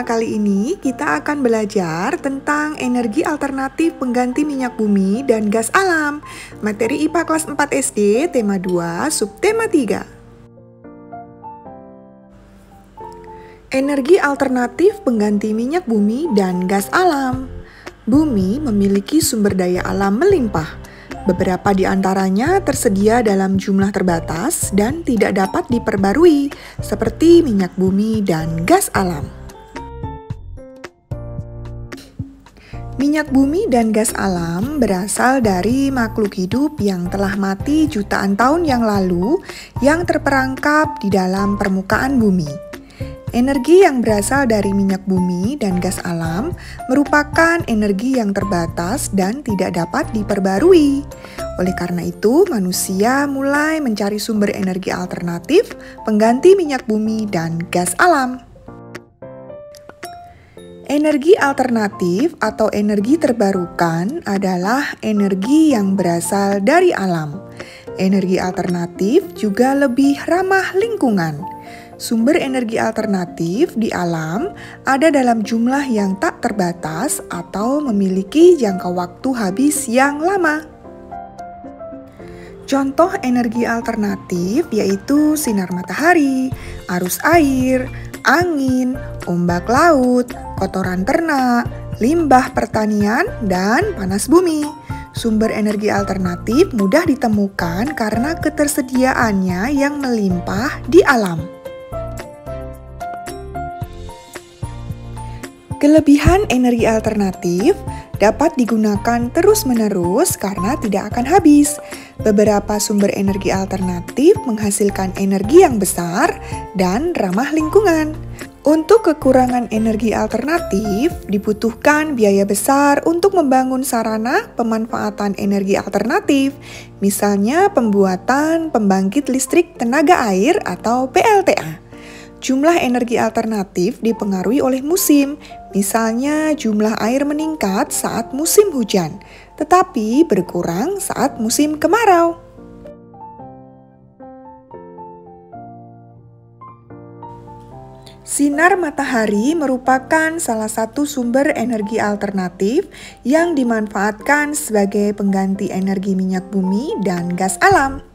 kali ini kita akan belajar tentang energi alternatif pengganti minyak bumi dan gas alam. Materi IPA kelas 4 SD, tema 2, subtema 3. Energi alternatif pengganti minyak bumi dan gas alam. Bumi memiliki sumber daya alam melimpah. Beberapa di antaranya tersedia dalam jumlah terbatas dan tidak dapat diperbarui, seperti minyak bumi dan gas alam. Minyak bumi dan gas alam berasal dari makhluk hidup yang telah mati jutaan tahun yang lalu yang terperangkap di dalam permukaan bumi. Energi yang berasal dari minyak bumi dan gas alam merupakan energi yang terbatas dan tidak dapat diperbarui. Oleh karena itu, manusia mulai mencari sumber energi alternatif pengganti minyak bumi dan gas alam. Energi alternatif atau energi terbarukan adalah energi yang berasal dari alam. Energi alternatif juga lebih ramah lingkungan. Sumber energi alternatif di alam ada dalam jumlah yang tak terbatas atau memiliki jangka waktu habis yang lama. Contoh energi alternatif yaitu sinar matahari, arus air, angin, ombak laut, kotoran ternak, limbah pertanian, dan panas bumi. Sumber energi alternatif mudah ditemukan karena ketersediaannya yang melimpah di alam. Kelebihan energi alternatif dapat digunakan terus-menerus karena tidak akan habis. Beberapa sumber energi alternatif menghasilkan energi yang besar dan ramah lingkungan. Untuk kekurangan energi alternatif, dibutuhkan biaya besar untuk membangun sarana pemanfaatan energi alternatif, misalnya pembuatan pembangkit listrik tenaga air atau PLTA. Jumlah energi alternatif dipengaruhi oleh musim, misalnya jumlah air meningkat saat musim hujan, tetapi berkurang saat musim kemarau. Sinar matahari merupakan salah satu sumber energi alternatif yang dimanfaatkan sebagai pengganti energi minyak bumi dan gas alam.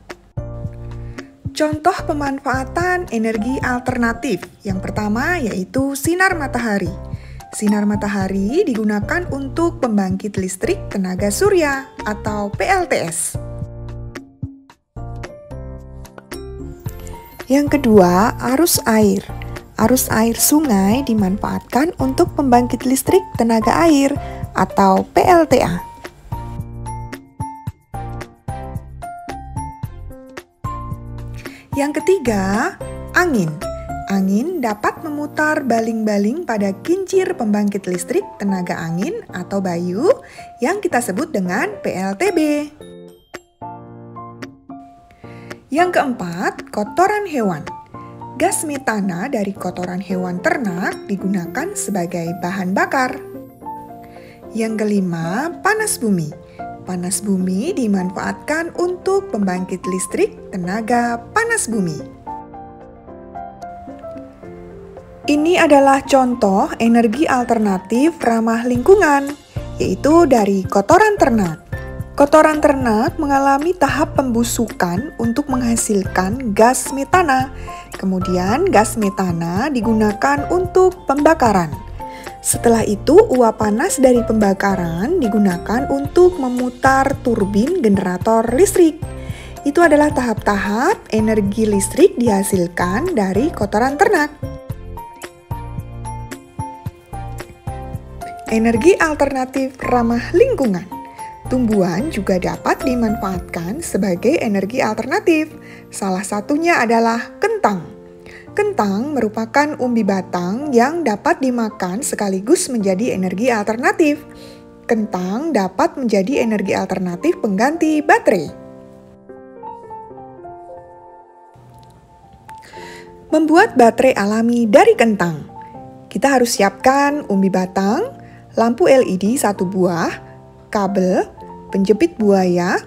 Contoh pemanfaatan energi alternatif yang pertama yaitu sinar matahari. Sinar matahari digunakan untuk pembangkit listrik tenaga surya atau PLTS. Yang kedua, arus air. Arus air sungai dimanfaatkan untuk pembangkit listrik tenaga air atau PLTA. Yang ketiga, angin. Angin dapat memutar baling-baling pada kincir pembangkit listrik tenaga angin atau bayu yang kita sebut dengan PLTB. Yang keempat, kotoran hewan. Gas metana dari kotoran hewan ternak digunakan sebagai bahan bakar. Yang kelima, panas bumi. Panas bumi dimanfaatkan untuk pembangkit listrik tenaga panas bumi. Ini adalah contoh energi alternatif ramah lingkungan, yaitu dari kotoran ternak. Kotoran ternak mengalami tahap pembusukan untuk menghasilkan gas metana. Kemudian gas metana digunakan untuk pembakaran. Setelah itu, uap panas dari pembakaran digunakan untuk memutar turbin generator listrik. Itu adalah tahap-tahap energi listrik dihasilkan dari kotoran ternak. Energi alternatif ramah lingkungan. Tumbuhan juga dapat dimanfaatkan sebagai energi alternatif. Salah satunya adalah kentang. Kentang merupakan umbi batang yang dapat dimakan sekaligus menjadi energi alternatif. Kentang dapat menjadi energi alternatif pengganti baterai. Membuat baterai alami dari kentang. Kita harus siapkan umbi batang, lampu LED 1 buah, kabel, penjepit buaya,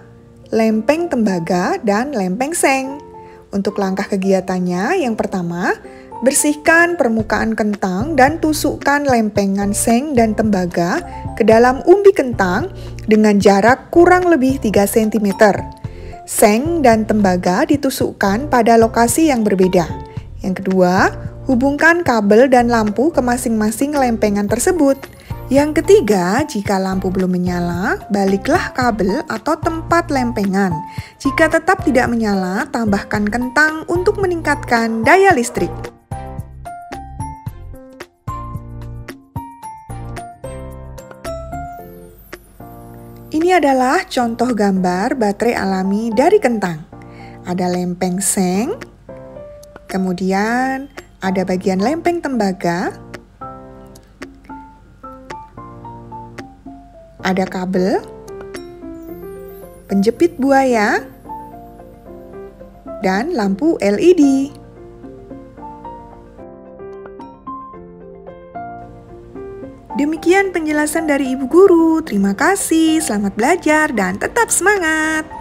lempeng tembaga, dan lempeng seng. Untuk langkah kegiatannya, yang pertama, Bersihkan permukaan kentang dan tusukkan lempengan seng dan tembaga ke dalam umbi kentang dengan jarak kurang lebih 3 cm. Seng dan tembaga ditusukkan pada lokasi yang berbeda. Yang kedua, hubungkan kabel dan lampu ke masing-masing lempengan tersebut. Yang ketiga, jika lampu belum menyala, baliklah kabel atau tempat lempengan. Jika tetap tidak menyala, tambahkan kentang untuk meningkatkan daya listrik. Ini adalah contoh gambar baterai alami dari kentang. Ada lempeng seng, kemudian ada bagian lempeng tembaga, ada kabel, penjepit buaya, dan lampu LED. Demikian penjelasan dari Ibu Guru. Terima kasih, selamat belajar, dan tetap semangat!